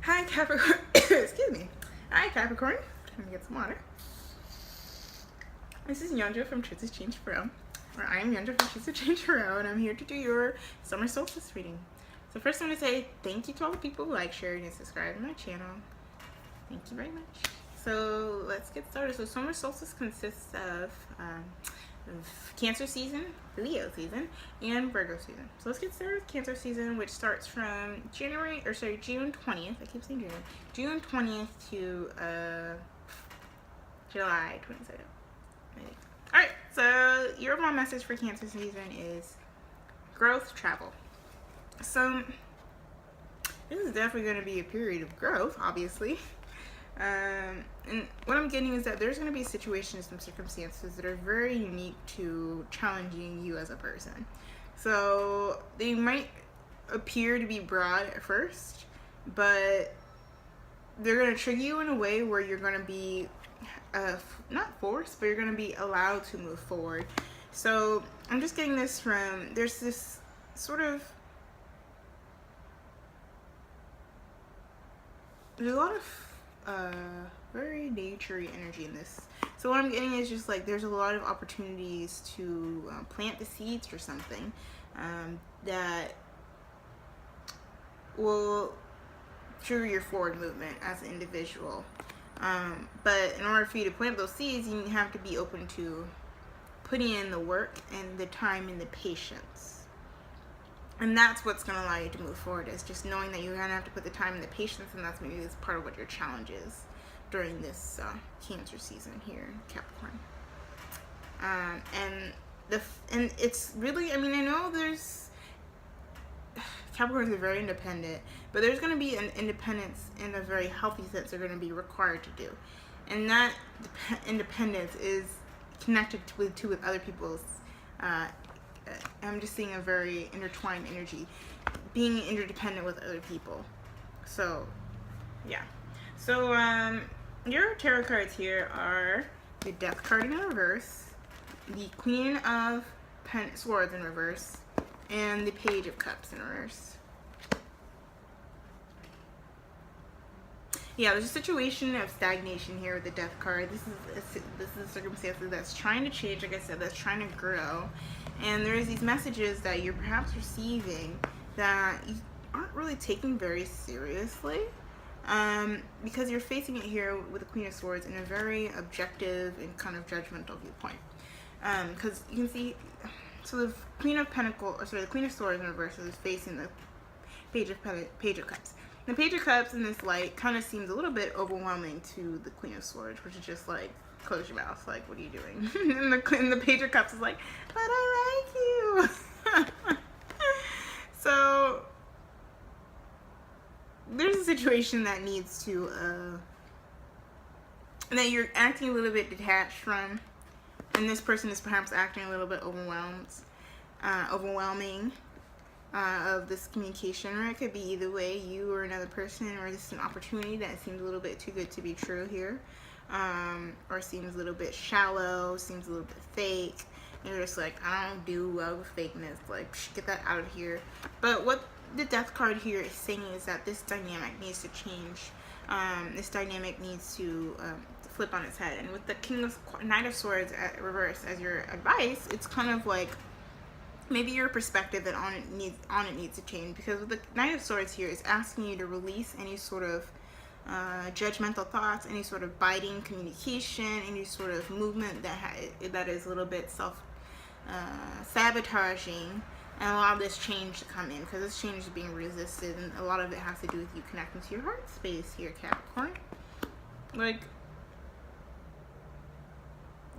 Hi Capricorn. Excuse me. Hi Capricorn. Let me get some water. This is Yonja from Truth is Change Pro. Or I am Yonja from Truth is Change Pro, and I'm here to do your summer solstice reading. So first I'm going to say thank you to all the people who like, shared, and subscribed to my channel. Thank you very much. So let's get started. So summer solstice consists of Cancer season, Leo season, and Virgo season. So let's get started with Cancer season, which starts from June 20th. I keep saying January. June 20th to July 27th. Alright, so your overall message for Cancer season is growth, travel. So this is definitely going to be a period of growth, obviously. And what I'm getting is that there's going to be situations and circumstances that are very unique to challenging you as a person. So they might appear to be broad at first, but they're going to trigger you in a way where you're going to be not forced, but you're going to be allowed to move forward. So I'm just getting this from, there's this sort of, there's a lot of very naturey energy in this. So what I'm getting is just like there's a lot of opportunities to plant the seeds for something that will trigger your forward movement as an individual. But in order for you to plant those seeds, you have to be open to putting in the work and the time and the patience. And that's what's going to allow you to move forward, is just knowing that you're going to have to put the time and the patience, and that's maybe this part of what your challenge is during this Cancer season here, Capricorn. And it's really, I mean, I know there's, Capricorns are very independent, but there's going to be an independence in a very healthy sense they're going to be required to do. And that independence is connected with other people's I'm just seeing a very intertwined energy, being interdependent with other people. So, yeah. So, your tarot cards here are the Death card in reverse, the Queen of Swords in reverse, and the Page of Cups in reverse. Yeah, there's a situation of stagnation here with the Death card. This is a circumstance that's trying to change, like I said, that's trying to grow. And there's these messages that you're perhaps receiving that you aren't really taking very seriously, because you're facing it here with the Queen of Swords in a very objective and kind of judgmental viewpoint. Because you can see, so the Queen of the Queen of Swords in reverse is facing the Page of Cups. The Page of Cups in this light kind of seems a little bit overwhelming to the Queen of Swords, which is just like, close your mouth, like, what are you doing? and the Page of Cups is like, but I like you. So there's a situation that needs to that you're acting a little bit detached from, and this person is perhaps acting a little bit overwhelming of this communication, or it could be either way, you or another person, or this is an opportunity that seems a little bit too good to be true here. Or seems a little bit shallow, seems a little bit fake. You're just like, I don't do well with fakeness, like, get that out of here. But what the Death card here is saying is that this dynamic needs to change. This dynamic needs to flip on its head. And with the Knight of Swords at reverse as your advice, it's kind of like maybe your perspective that on it needs to change, because with the Knight of Swords here is asking you to release any sort of judgmental thoughts, any sort of biting communication, any sort of movement that is a little bit sabotaging, and allow this change to come in, because this change is being resisted, and a lot of it has to do with you connecting to your heart space here, Capricorn. Like,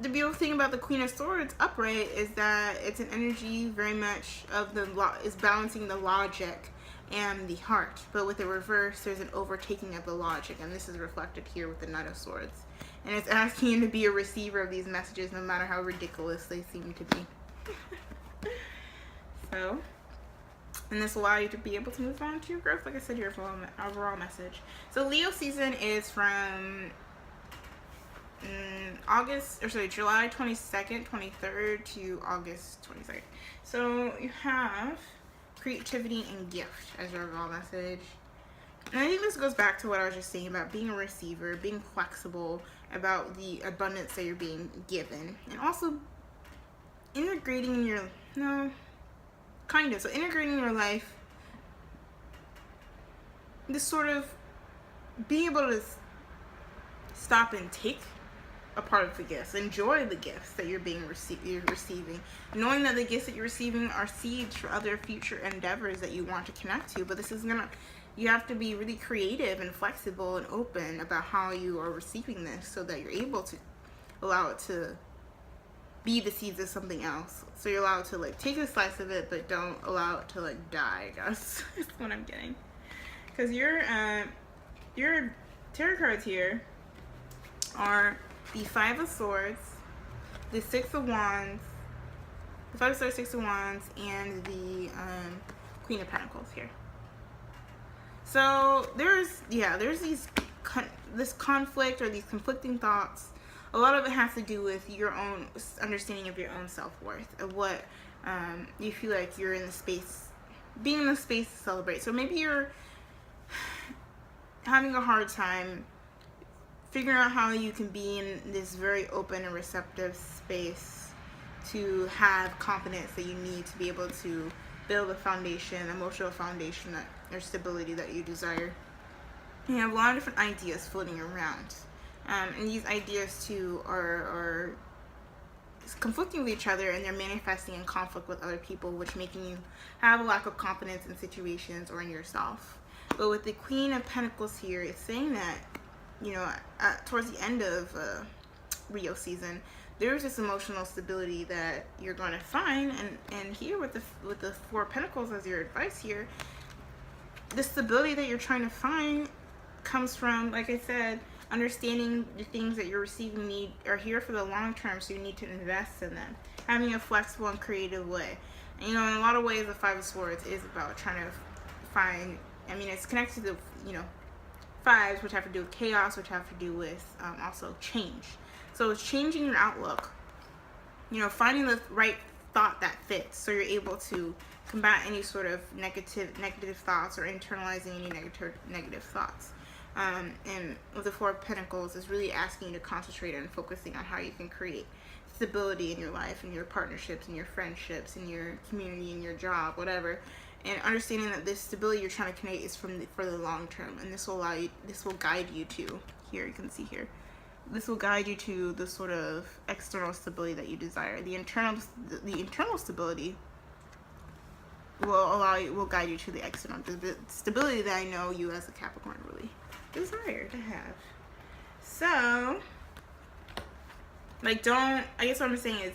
the beautiful thing about the Queen of Swords upright is that it's an energy very much of is balancing the logic and the heart, but with the reverse there's an overtaking of the logic, and this is reflected here with the Knight of Swords, and it's asking you to be a receiver of these messages no matter how ridiculous they seem to be. So, and this will allow you to be able to move on to your growth, like I said, your overall message. So Leo season is from July 22nd, 23rd to August 22nd. So you have creativity and gift as your overall message. And I think this goes back to what I was just saying about being a receiver, being flexible about the abundance that you're being given, and also integrating in your, no, kind of, so integrating in your life, this sort of being able to stop and take a part of the gifts, enjoy the gifts that you're receiving, knowing that the gifts that you're receiving are seeds for other future endeavors that you want to connect to. But this is gonna, you have to be really creative and flexible and open about how you are receiving this, so that you're able to allow it to be the seeds of something else. So you're allowed to like take a slice of it, but don't allow it to like die, I guess. That's what I'm getting. Because your tarot cards here are the Five of Swords, the Six of Wands, the Five of Swords, Six of Wands, and the Queen of Pentacles here. So there's this conflict or these conflicting thoughts. A lot of it has to do with your own understanding of your own self-worth, of what you feel like you're in the space, being in the space to celebrate. So maybe you're having a hard time figuring out how you can be in this very open and receptive space to have confidence that you need to be able to build a foundation, emotional foundation, or stability that you desire. You have a lot of different ideas floating around. And these ideas too are conflicting with each other, and they're manifesting in conflict with other people, which making you have a lack of confidence in situations or in yourself. But with the Queen of Pentacles here, it's saying that, you know, towards the end of Rio season, there's this emotional stability that you're going to find, and here with the Four of Pentacles as your advice here, the stability that you're trying to find comes from, like I said, understanding the things that you're receiving are here for the long term, so you need to invest in them. Having a flexible and creative way. And, you know, in a lot of ways, the Five of Swords is about trying to find, I mean, it's connected to, you know, fives, which have to do with chaos, which have to do with also change. So it's changing your outlook, you know, finding the right thought that fits, so you're able to combat any sort of negative thoughts or internalizing any negative thoughts. And with the Four of Pentacles, is really asking you to concentrate on focusing on how you can create stability in your life, in your partnerships, in your friendships, in your community, in your job, whatever. And understanding that this stability you're trying to create is for the long term, and this will guide you to, here you can see here, this will guide you to the sort of external stability that you desire. The internal stability will guide you to the external stability that I know you as a Capricorn really desire to have. So, like, I guess what I'm saying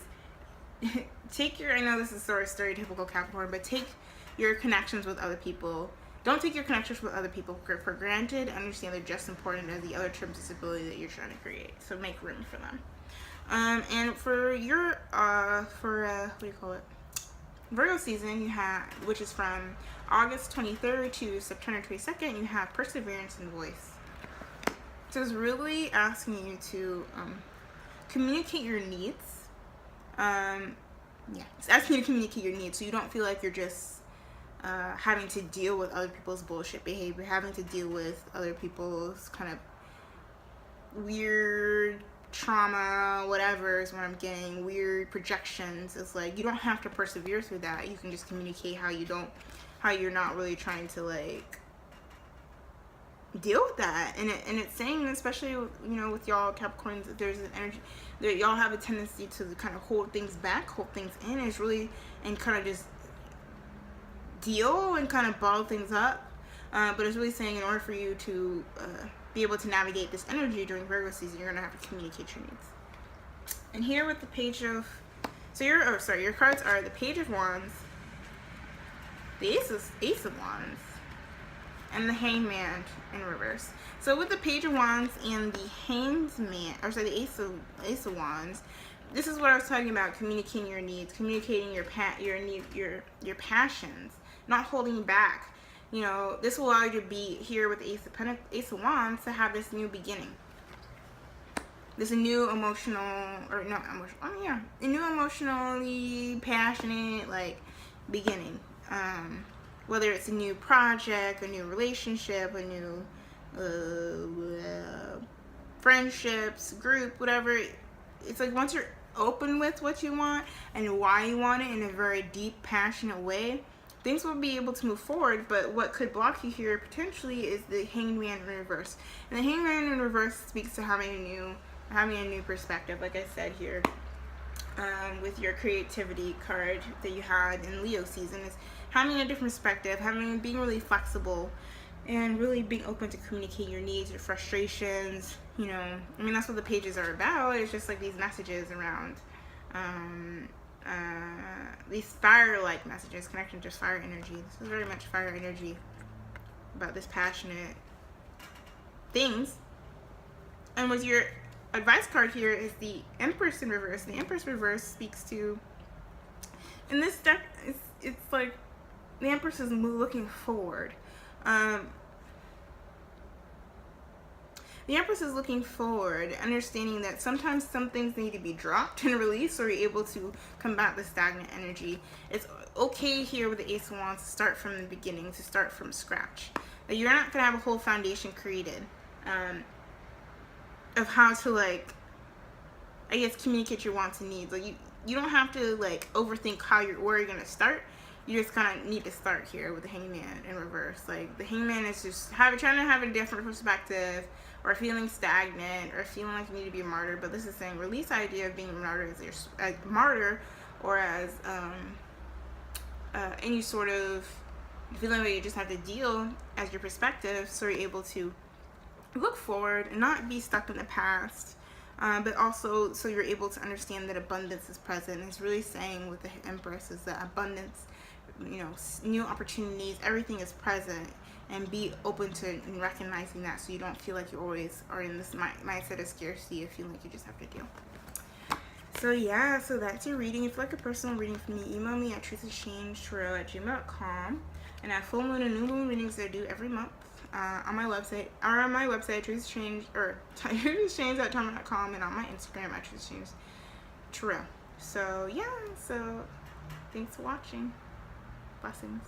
is, take your, I know this is sort of stereotypical Capricorn, but take your connections with other people. Don't take your connections with other people for granted. Understand they're just important as the other terms of stability that you're trying to create. So make room for them. And for your, what do you call it? Virgo season, you have, which is from August 23rd to September 22nd, you have perseverance and voice. So it's really asking you to communicate your needs. It's asking you to communicate your needs, so you don't feel like you're just having to deal with other people's bullshit behavior, having to deal with other people's kind of weird trauma, whatever is what I'm getting, weird projections. It's like you don't have to persevere through that. You can just communicate how you're not really trying to like deal with that. And it's saying, especially, you know, with y'all Capricorns, that there's an energy that y'all have a tendency to kind of hold things back, hold things in. It's really, and kind of just deal and kind of bottle things up. But it's really saying, in order for you to be able to navigate this energy during Virgo season, you're gonna have to communicate your needs. And here with the Page of, your cards are the Page of Wands, the Ace of Wands, and the Hangman in reverse. So with the Page of Wands and the the Ace of Wands, this is what I was talking about: communicating your needs, communicating your passions, not holding back. You know, this will allow you to be here with the Ace of Wands to have this new beginning. This new a new emotionally passionate, like, beginning. whether it's a new project, a new relationship, a new friendships, group, whatever. It's like once you're open with what you want and why you want it in a very deep, passionate way, things will be able to move forward. But what could block you here potentially is the Hangman in reverse. And the Hangman in reverse speaks to having a new perspective, like I said here. With your creativity card that you had in Leo season, is having a different perspective, being really flexible, and really being open to communicate your needs, your frustrations. You know, I mean, that's what the pages are about. It's just like these messages around these fire-like messages, connection to fire energy. This is very much fire energy about this passionate things. And with your advice card here is the Empress in reverse. The Empress reverse speaks to, in this deck, it's like the Empress is looking forward. The Empress is looking forward, understanding that sometimes some things need to be dropped and released, so you're able to combat the stagnant energy. It's okay here with the Ace of Wands to start from the beginning, to start from scratch. You're not going to have a whole foundation created of how to, like, I guess, communicate your wants and needs. Like, you don't have to, like, overthink where you're going to start. You just kind of need to start here with the Hangman in reverse. Like, the Hangman is just trying to have a different perspective, or feeling stagnant, or feeling like you need to be a martyr. But this is saying release the idea of being a martyr or as any sort of feeling that you just have to deal as your perspective, so you're able to look forward and not be stuck in the past. But also so you're able to understand that abundance is present. It's really saying with the Empress is that abundance, you know, new opportunities, everything is present, and be open to recognizing that, so you don't feel like you always are in this mindset of scarcity, of feeling like you just have to deal. So yeah, so that's your reading. If you'd like a personal reading from me, email me at truthexchangetarot@gmail.com, and I have full moon and new moon readings that I do every month on my website, truthexchange.com, and on my Instagram at truthexchangetarot. So yeah, so thanks for watching. Blessings.